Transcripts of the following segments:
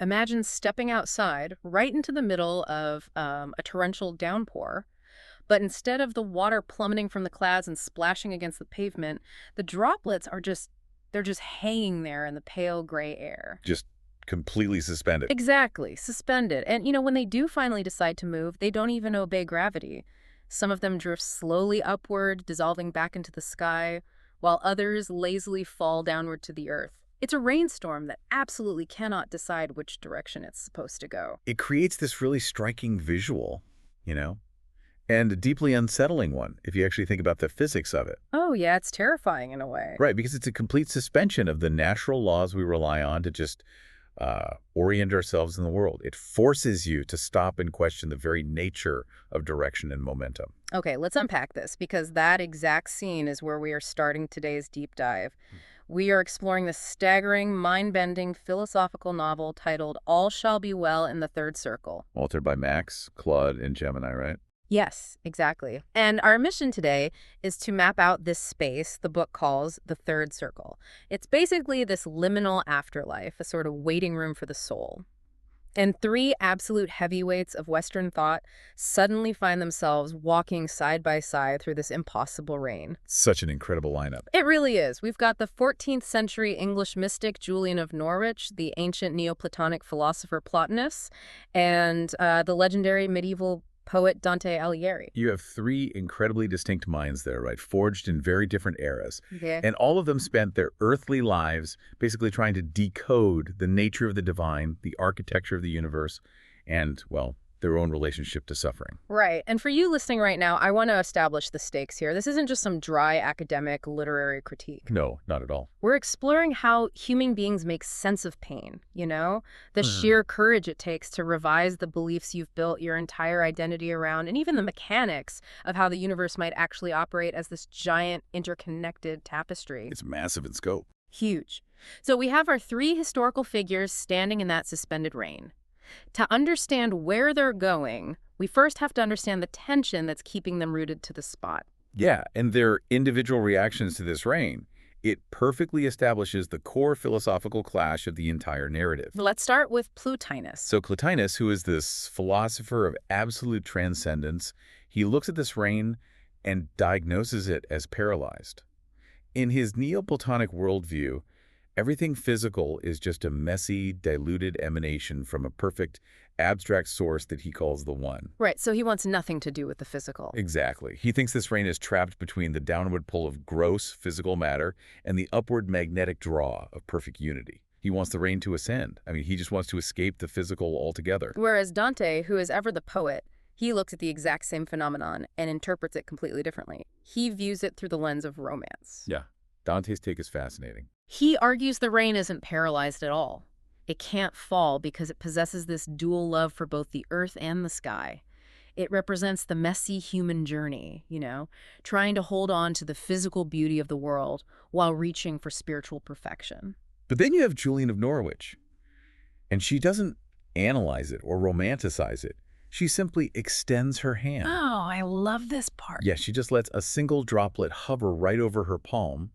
Imagine stepping outside right into the middle of a torrential downpour, but instead of the water plummeting from the clouds and splashing against the pavement, the droplets are they're just hanging there in the pale gray air. Just completely suspended. Exactly, suspended. And, when they do finally decide to move, they don't even obey gravity. Some of them drift slowly upward, dissolving back into the sky, while others lazily fall downward to the earth. It's a rainstorm that absolutely cannot decide which direction it's supposed to go. It creates this really striking visual, you know, and a deeply unsettling one if you actually think about the physics of it. Oh, yeah, it's terrifying in a way. Right, because it's a complete suspension of the natural laws we rely on to just orient ourselves in the world. It forces you to stop and question the very nature of direction and momentum. Okay, let's unpack this, because that exact scene is where we are starting today's deep dive. We are exploring the staggering, mind-bending philosophical novel titled All Shall Be Well in the Third Circle. Altered by Max, Claude, and Gemini, right? Yes, exactly. And our mission today is to map out this space the book calls the third circle. It's basically this liminal afterlife, a sort of waiting room for the soul. And three absolute heavyweights of Western thought suddenly find themselves walking side by side through this impossible reign. Such an incredible lineup. It really is. We've got the 14th century English mystic Julian of Norwich, the ancient Neoplatonic philosopher Plotinus, and the legendary medieval poet Dante Alighieri. You have three incredibly distinct minds there, right? Forged in very different eras. Yeah. And all of them spent their earthly lives basically trying to decode the nature of the divine, the architecture of the universe, and, well, their own relationship to suffering. Right. And for you listening right now, I want to establish the stakes here. This isn't just some dry academic literary critique. No, not at all. We're exploring how human beings make sense of pain, the sheer courage it takes to revise the beliefs you've built your entire identity around, and even the mechanics of how the universe might actually operate as this giant interconnected tapestry. It's massive in scope. Huge. So we have our three historical figures standing in that suspended reign. To understand where they're going, we first have to understand the tension that's keeping them rooted to the spot. Yeah, and their individual reactions to this reign, it perfectly establishes the core philosophical clash of the entire narrative. Let's start with Plotinus. So Plotinus, who is this philosopher of absolute transcendence, he looks at this reign and diagnoses it as paralyzed. In his Neoplatonic worldview, everything physical is just a messy, diluted emanation from a perfect, abstract source that he calls the One. Right, so he wants nothing to do with the physical. Exactly. He thinks this reign is trapped between the downward pull of gross physical matter and the upward magnetic draw of perfect unity. He wants the reign to ascend. I mean, he just wants to escape the physical altogether. Whereas Dante, who is ever the poet, he looks at the exact same phenomenon and interprets it completely differently. He views it through the lens of romance. Yeah. Dante's take is fascinating. He argues the reign isn't paralyzed at all. It can't fall because it possesses this dual love for both the earth and the sky. It represents the messy human journey, trying to hold on to the physical beauty of the world while reaching for spiritual perfection. But then you have Julian of Norwich, and she doesn't analyze it or romanticize it. She simply extends her hand. Oh, I love this part. Yeah, she just lets a single droplet hover right over her palm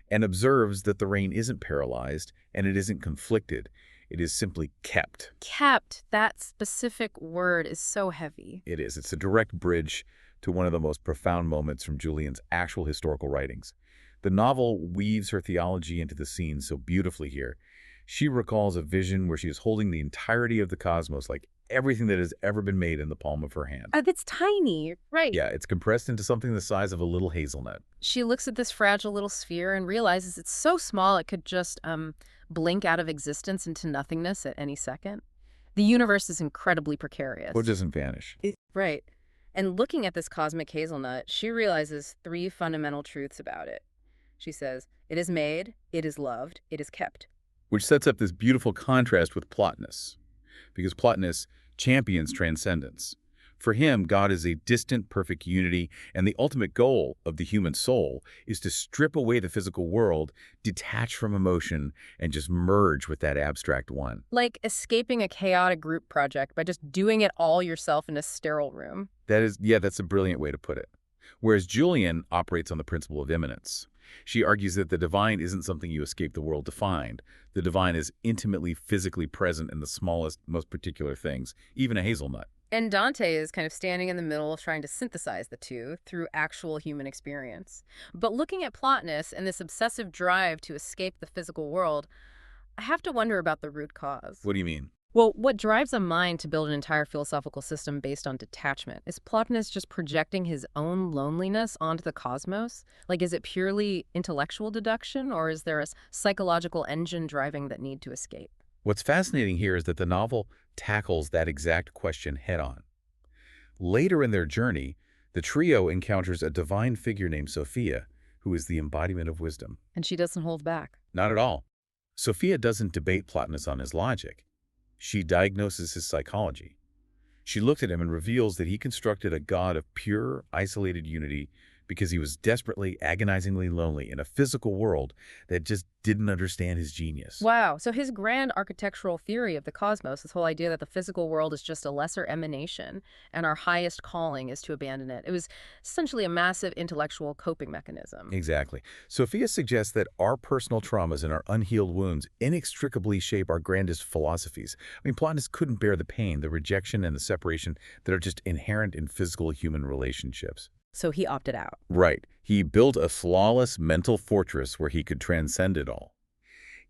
and observes that the reign isn't paralyzed and it isn't conflicted. It is simply kept. Kept. That specific word is so heavy. It is. It's a direct bridge to one of the most profound moments from Julian's actual historical writings. The novel weaves her theology into the scene so beautifully here. She recalls a vision where she is holding the entirety of the cosmos, like everything that has ever been made, in the palm of her hand. It's tiny, right? Yeah, it's compressed into something the size of a little hazelnut. She looks at this fragile little sphere and realizes it's so small it could just blink out of existence into nothingness at any second. The universe is incredibly precarious. Or doesn't vanish. Right. And looking at this cosmic hazelnut, she realizes three fundamental truths about it. She says, it is made, it is loved, it is kept. Which sets up this beautiful contrast with Plotinus, because Plotinus champions transcendence. For him, God is a distant, perfect unity, and the ultimate goal of the human soul is to strip away the physical world, detach from emotion, and just merge with that abstract one. Like escaping a chaotic group project by just doing it all yourself in a sterile room. That's a brilliant way to put it. Whereas Julian operates on the principle of immanence. She argues that the divine isn't something you escape the world to find. The divine is intimately, physically present in the smallest, most particular things, even a hazelnut. And Dante is kind of standing in the middle of trying to synthesize the two through actual human experience. But looking at Plotinus and this obsessive drive to escape the physical world, I have to wonder about the root cause. What do you mean? Well, what drives a mind to build an entire philosophical system based on detachment? Is Plotinus just projecting his own loneliness onto the cosmos? Like, is it purely intellectual deduction, or is there a psychological engine driving that need to escape? What's fascinating here is that the novel tackles that exact question head-on. Later in their journey, the trio encounters a divine figure named Sophia, who is the embodiment of wisdom. And she doesn't hold back. Not at all. Sophia doesn't debate Plotinus on his logic. She diagnoses his psychology. She looked at him and reveals that he constructed a god of pure, isolated unity because he was desperately, agonizingly lonely in a physical world that just didn't understand his genius. Wow. So his grand architectural theory of the cosmos, this whole idea that the physical world is just a lesser emanation and our highest calling is to abandon it, it was essentially a massive intellectual coping mechanism. Exactly. Sophia suggests that our personal traumas and our unhealed wounds inextricably shape our grandest philosophies. I mean, Plotinus couldn't bear the pain, the rejection, and the separation that are just inherent in physical human relationships. So he opted out. Right. He built a flawless mental fortress where he could transcend it all.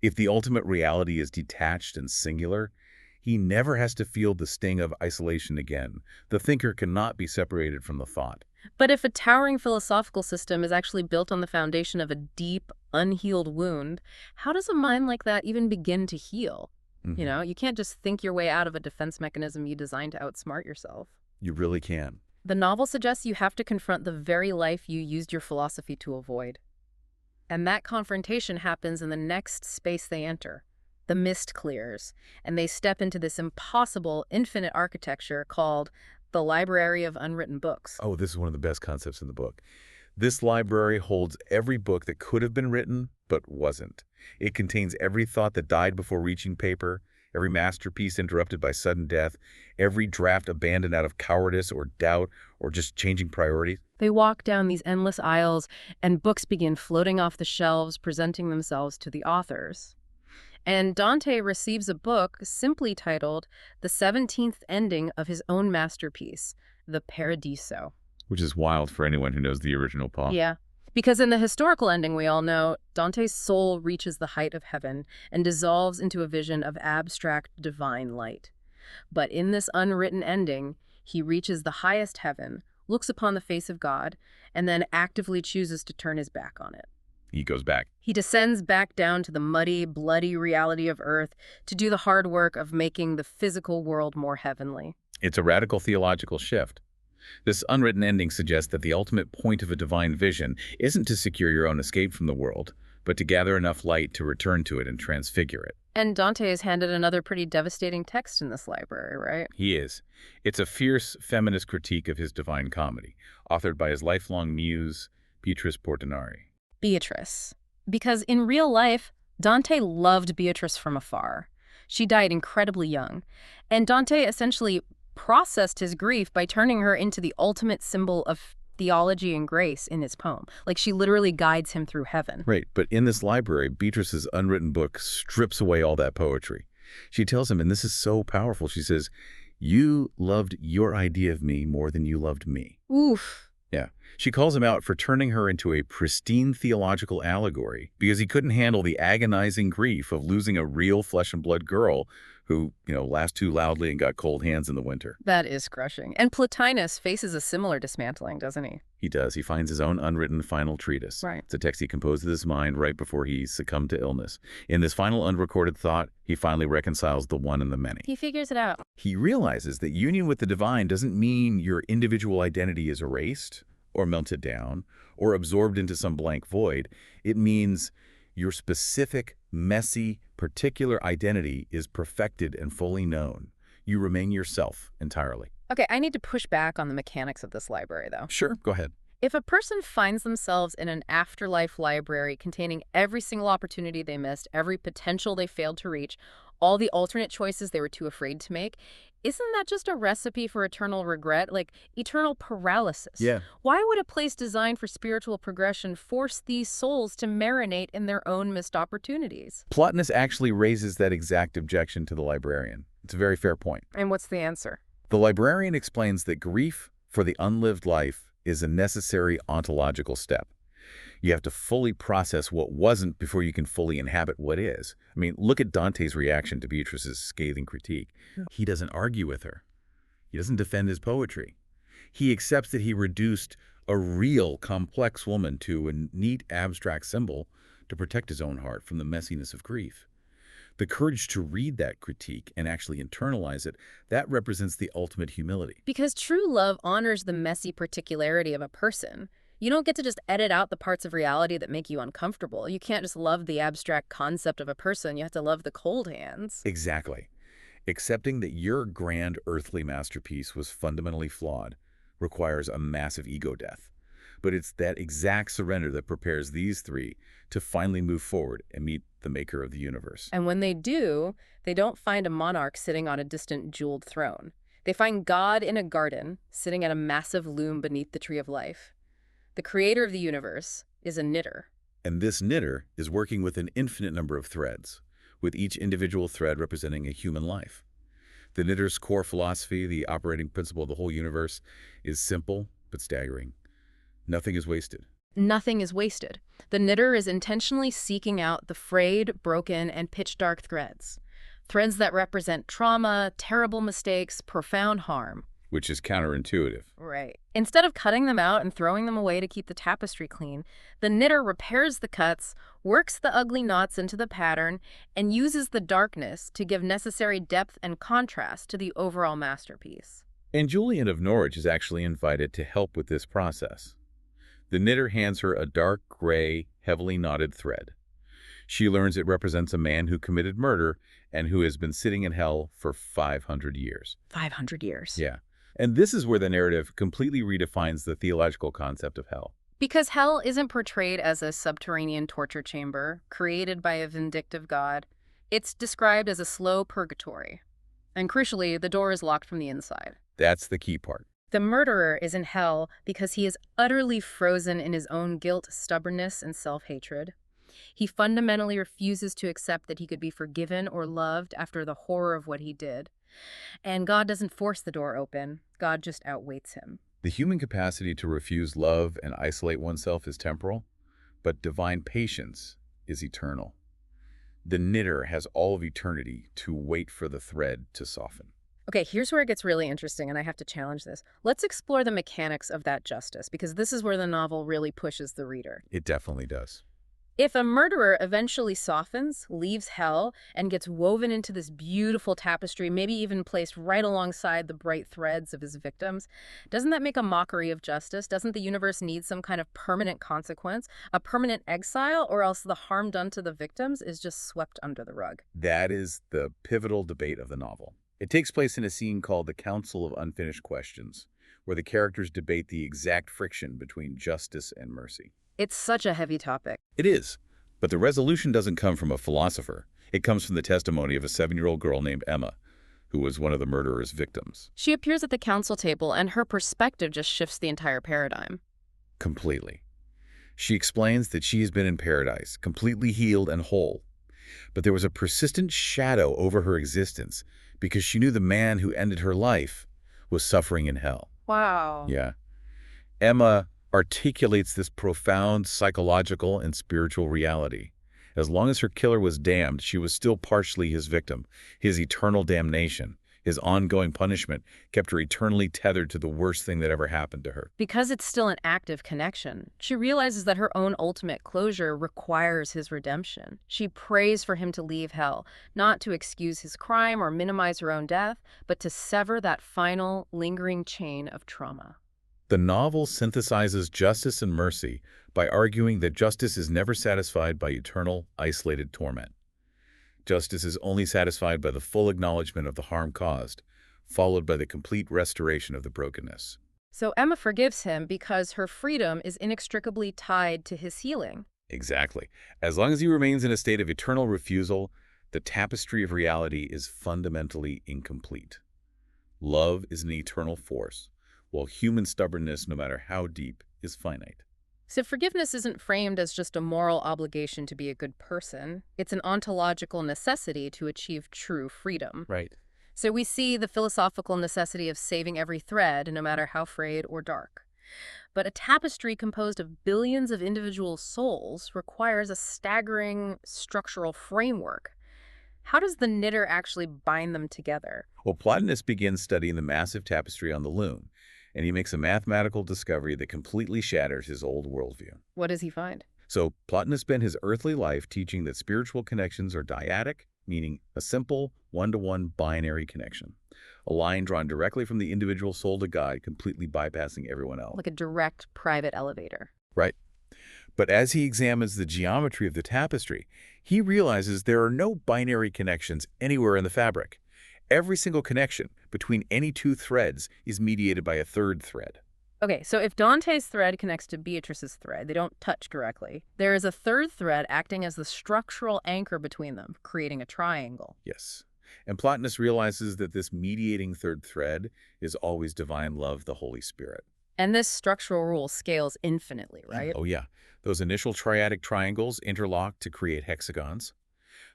If the ultimate reality is detached and singular, he never has to feel the sting of isolation again. The thinker cannot be separated from the thought. But if a towering philosophical system is actually built on the foundation of a deep, unhealed wound, how does a mind like that even begin to heal? You know, you can't just think your way out of a defense mechanism you designed to outsmart yourself. You really can. The novel suggests you have to confront the very life you used your philosophy to avoid. And that confrontation happens in the next space they enter. The mist clears, and they step into this impossible, infinite architecture called the Library of Unwritten Books. Oh, this is one of the best concepts in the book. This library holds every book that could have been written, but wasn't. It contains every thought that died before reaching paper, every masterpiece interrupted by sudden death, every draft abandoned out of cowardice or doubt or just changing priorities. They walk down these endless aisles, and books begin floating off the shelves, presenting themselves to the authors. And Dante receives a book simply titled The 17th Ending of his own masterpiece, the Paradiso. Which is wild for anyone who knows the original Paul. Yeah. Because in the historical ending, we all know, Dante's soul reaches the height of heaven and dissolves into a vision of abstract divine light. But in this unwritten ending, he reaches the highest heaven, looks upon the face of God, and then actively chooses to turn his back on it. He goes back. He descends back down to the muddy, bloody reality of earth to do the hard work of making the physical world more heavenly. It's a radical theological shift. This unwritten ending suggests that the ultimate point of a divine vision isn't to secure your own escape from the world, but to gather enough light to return to it and transfigure it. And Dante is handed another pretty devastating text in this library, right? He is. It's a fierce feminist critique of his divine comedy, authored by his lifelong muse, Beatrice Portinari. Beatrice. Because in real life, Dante loved Beatrice from afar. She died incredibly young, and Dante essentially processed his grief by turning her into the ultimate symbol of theology and grace in his poem. Like, she literally guides him through heaven. Right, but in this library, Beatrice's unwritten book strips away all that poetry. She tells him, and this is so powerful, she says, "You loved your idea of me more than you loved me." Oof. Yeah. She calls him out for turning her into a pristine theological allegory because he couldn't handle the agonizing grief of losing a real flesh and blood girl who, laughed too loudly and got cold hands in the winter. That is crushing. And Plotinus faces a similar dismantling, doesn't he? He does. He finds his own unwritten final treatise. Right. It's a text he composed with his mind right before he succumbed to illness. In this final unrecorded thought, he finally reconciles the one and the many. He figures it out. He realizes that union with the divine doesn't mean your individual identity is erased or melted down or absorbed into some blank void. It means your specific, messy, particular identity is perfected and fully known. You remain yourself entirely. Okay, I need to push back on the mechanics of this library, though. Sure, go ahead. If a person finds themselves in an afterlife library containing every single opportunity they missed, every potential they failed to reach, all the alternate choices they were too afraid to make, isn't that just a recipe for eternal regret, like eternal paralysis? Yeah. Why would a place designed for spiritual progression force these souls to marinate in their own missed opportunities? Plotinus actually raises that exact objection to the librarian. It's a very fair point. And what's the answer? The librarian explains that grief for the unlived life is a necessary ontological step. You have to fully process what wasn't before you can fully inhabit what is. I mean, look at Dante's reaction to Beatrice's scathing critique. He doesn't argue with her. He doesn't defend his poetry. He accepts that he reduced a real, complex woman to a neat, abstract symbol to protect his own heart from the messiness of grief. The courage to read that critique and actually internalize it, that represents the ultimate humility. Because true love honors the messy particularity of a person. You don't get to just edit out the parts of reality that make you uncomfortable. You can't just love the abstract concept of a person. You have to love the cold hands. Exactly. Accepting that your grand earthly masterpiece was fundamentally flawed requires a massive ego death. But it's that exact surrender that prepares these three to finally move forward and meet the maker of the universe. And when they do, they don't find a monarch sitting on a distant jeweled throne. They find God in a garden, sitting at a massive loom beneath the tree of life. The creator of the universe is a knitter. And this knitter is working with an infinite number of threads, with each individual thread representing a human life. The knitter's core philosophy, the operating principle of the whole universe, is simple but staggering. Nothing is wasted. Nothing is wasted. The knitter is intentionally seeking out the frayed, broken, and pitch-dark threads. Threads that represent trauma, terrible mistakes, profound harm. Which is counterintuitive. Right. Instead of cutting them out and throwing them away to keep the tapestry clean, the knitter repairs the cuts, works the ugly knots into the pattern, and uses the darkness to give necessary depth and contrast to the overall masterpiece. And Julian of Norwich is actually invited to help with this process. The knitter hands her a dark gray, heavily knotted thread. She learns it represents a man who committed murder and who has been sitting in hell for 500 years. 500 years. Yeah. And this is where the narrative completely redefines the theological concept of hell. Because hell isn't portrayed as a subterranean torture chamber created by a vindictive god. It's described as a slow purgatory. And crucially, the door is locked from the inside. That's the key part. The murderer is in hell because he is utterly frozen in his own guilt, stubbornness, and self-hatred. He fundamentally refuses to accept that he could be forgiven or loved after the horror of what he did. And God doesn't force the door open. God just outwaits him. The human capacity to refuse love and isolate oneself is temporal, but divine patience is eternal. The knitter has all of eternity to wait for the thread to soften. Okay, here's where it gets really interesting, and I have to challenge this. Let's explore the mechanics of that justice, because this is where the novel really pushes the reader. It definitely does. If a murderer eventually softens, leaves hell, and gets woven into this beautiful tapestry, maybe even placed right alongside the bright threads of his victims, doesn't that make a mockery of justice? Doesn't the universe need some kind of permanent consequence, a permanent exile, or else the harm done to the victims is just swept under the rug? That is the pivotal debate of the novel. It takes place in a scene called the Council of Unfinished Questions, where the characters debate the exact friction between justice and mercy. It's such a heavy topic. It is, but the resolution doesn't come from a philosopher. It comes from the testimony of a 7-year-old girl named Emma, who was one of the murderer's victims. She appears at the council table, and her perspective just shifts the entire paradigm. Completely. She explains that she has been in paradise, completely healed and whole. But there was a persistent shadow over her existence because she knew the man who ended her life was suffering in hell. Wow. Yeah. Emma articulates this profound psychological and spiritual reality. As long as her killer was damned, she was still partially his victim. His eternal damnation, his ongoing punishment, kept her eternally tethered to the worst thing that ever happened to her. Because it's still an active connection, she realizes that her own ultimate closure requires his redemption. She prays for him to leave hell, not to excuse his crime or minimize her own death, but to sever that final, lingering chain of trauma. The novel synthesizes justice and mercy by arguing that justice is never satisfied by eternal, isolated torment. Justice is only satisfied by the full acknowledgement of the harm caused, followed by the complete restoration of the brokenness. So Emma forgives him because her freedom is inextricably tied to his healing. Exactly. As long as he remains in a state of eternal refusal, the tapestry of reality is fundamentally incomplete. Love is an eternal force, while human stubbornness, no matter how deep, is finite. So forgiveness isn't framed as just a moral obligation to be a good person. It's an ontological necessity to achieve true freedom. Right. So we see the philosophical necessity of saving every thread, no matter how frayed or dark. But a tapestry composed of billions of individual souls requires a staggering structural framework. How does the knitter actually bind them together? Well, Plotinus begins studying the massive tapestry on the Loom, and he makes a mathematical discovery that completely shatters his old worldview. What does he find? So Plotinus spent his earthly life teaching that spiritual connections are dyadic, meaning a simple one-to-one binary connection. A line drawn directly from the individual soul to God, completely bypassing everyone else. Like a direct private elevator. Right. But as he examines the geometry of the tapestry, he realizes there are no binary connections anywhere in the fabric. Every single connection between any two threads is mediated by a third thread. Okay, so if Dante's thread connects to Beatrice's thread, they don't touch directly. There is a third thread acting as the structural anchor between them, creating a triangle. Yes. And Plotinus realizes that this mediating third thread is always divine love, the Holy Spirit. And this structural rule scales infinitely, right? Oh, yeah. Those initial triadic triangles interlock to create hexagons.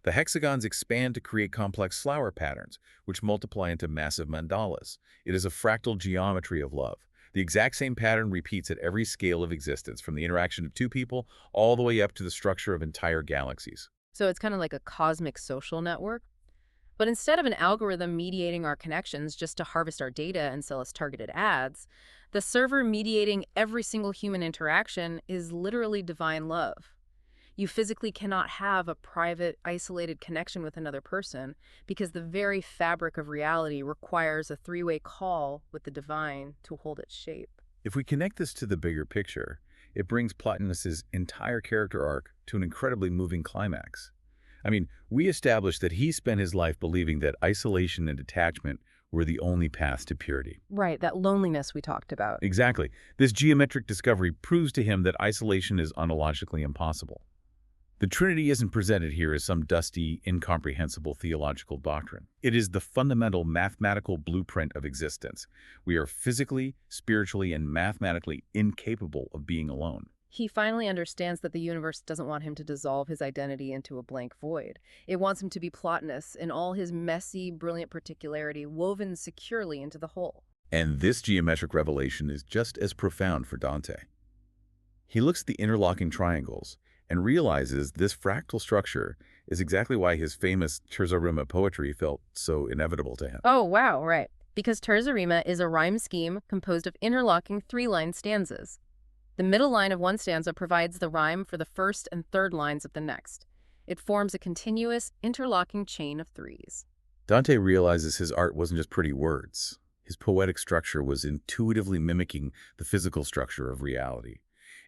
The hexagons expand to create complex flower patterns, which multiply into massive mandalas. It is a fractal geometry of love. The exact same pattern repeats at every scale of existence, from the interaction of two people all the way up to the structure of entire galaxies. So it's kind of like a cosmic social network. But instead of an algorithm mediating our connections just to harvest our data and sell us targeted ads, the server mediating every single human interaction is literally divine love. You physically cannot have a private, isolated connection with another person because the very fabric of reality requires a three-way call with the divine to hold its shape. If we connect this to the bigger picture, it brings Plotinus's entire character arc to an incredibly moving climax. I mean, we established that he spent his life believing that isolation and detachment were the only paths to purity. Right, that loneliness we talked about. Exactly. This geometric discovery proves to him that isolation is ontologically impossible. The Trinity isn't presented here as some dusty, incomprehensible theological doctrine. It is the fundamental mathematical blueprint of existence. We are physically, spiritually, and mathematically incapable of being alone. He finally understands that the universe doesn't want him to dissolve his identity into a blank void. It wants him to be Plotinus in all his messy, brilliant particularity woven securely into the whole. And this geometric revelation is just as profound for Dante. He looks at the interlocking triangles and realizes this fractal structure is exactly why his famous terza rima poetry felt so inevitable to him. Oh, wow, right. Because terza rima is a rhyme scheme composed of interlocking three-line stanzas. The middle line of one stanza provides the rhyme for the first and third lines of the next. It forms a continuous, interlocking chain of threes. Dante realizes his art wasn't just pretty words. His poetic structure was intuitively mimicking the physical structure of reality.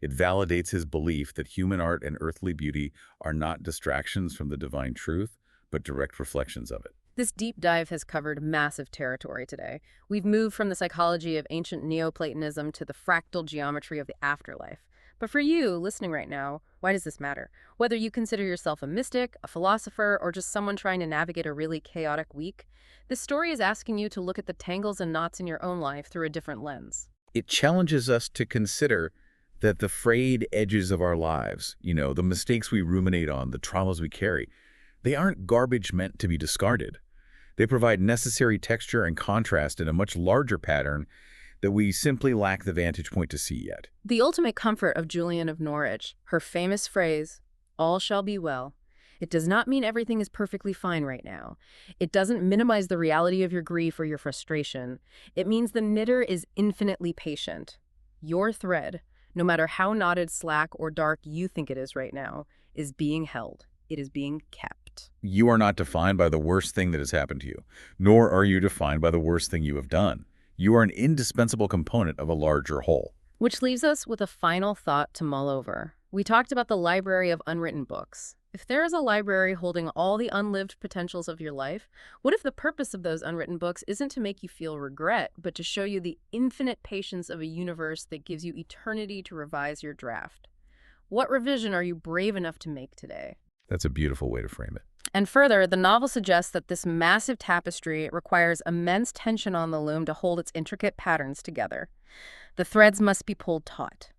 It validates his belief that human art and earthly beauty are not distractions from the divine truth, but direct reflections of it. This deep dive has covered massive territory today. We've moved from the psychology of ancient Neoplatonism to the fractal geometry of the afterlife. But for you, listening right now, why does this matter? Whether you consider yourself a mystic, a philosopher, or just someone trying to navigate a really chaotic week, this story is asking you to look at the tangles and knots in your own life through a different lens. It challenges us to consider that the frayed edges of our lives, the mistakes we ruminate on, the traumas we carry, they aren't garbage meant to be discarded. They provide necessary texture and contrast in a much larger pattern that we simply lack the vantage point to see yet. The ultimate comfort of Julian of Norwich, her famous phrase, "All shall be well." It does not mean everything is perfectly fine right now. It doesn't minimize the reality of your grief or your frustration. It means the knitter is infinitely patient. Your thread, no matter how knotted, slack, or dark you think it is right now, is being held. It is being kept. You are not defined by the worst thing that has happened to you, nor are you defined by the worst thing you have done. You are an indispensable component of a larger whole. Which leaves us with a final thought to mull over. We talked about the library of unwritten books, If there is a library holding all the unlived potentials of your life, what if the purpose of those unwritten books isn't to make you feel regret, but to show you the infinite patience of a universe that gives you eternity to revise your draft? What revision are you brave enough to make today? That's a beautiful way to frame it. And further, the novel suggests that this massive tapestry requires immense tension on the loom to hold its intricate patterns together. The threads must be pulled taut.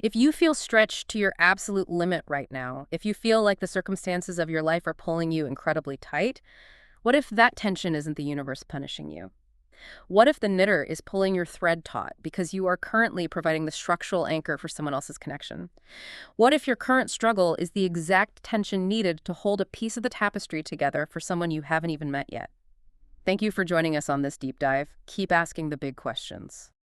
If you feel stretched to your absolute limit right now, if you feel like the circumstances of your life are pulling you incredibly tight, what if that tension isn't the universe punishing you? What if the knitter is pulling your thread taut because you are currently providing the structural anchor for someone else's connection? What if your current struggle is the exact tension needed to hold a piece of the tapestry together for someone you haven't even met yet? Thank you for joining us on this deep dive. Keep asking the big questions.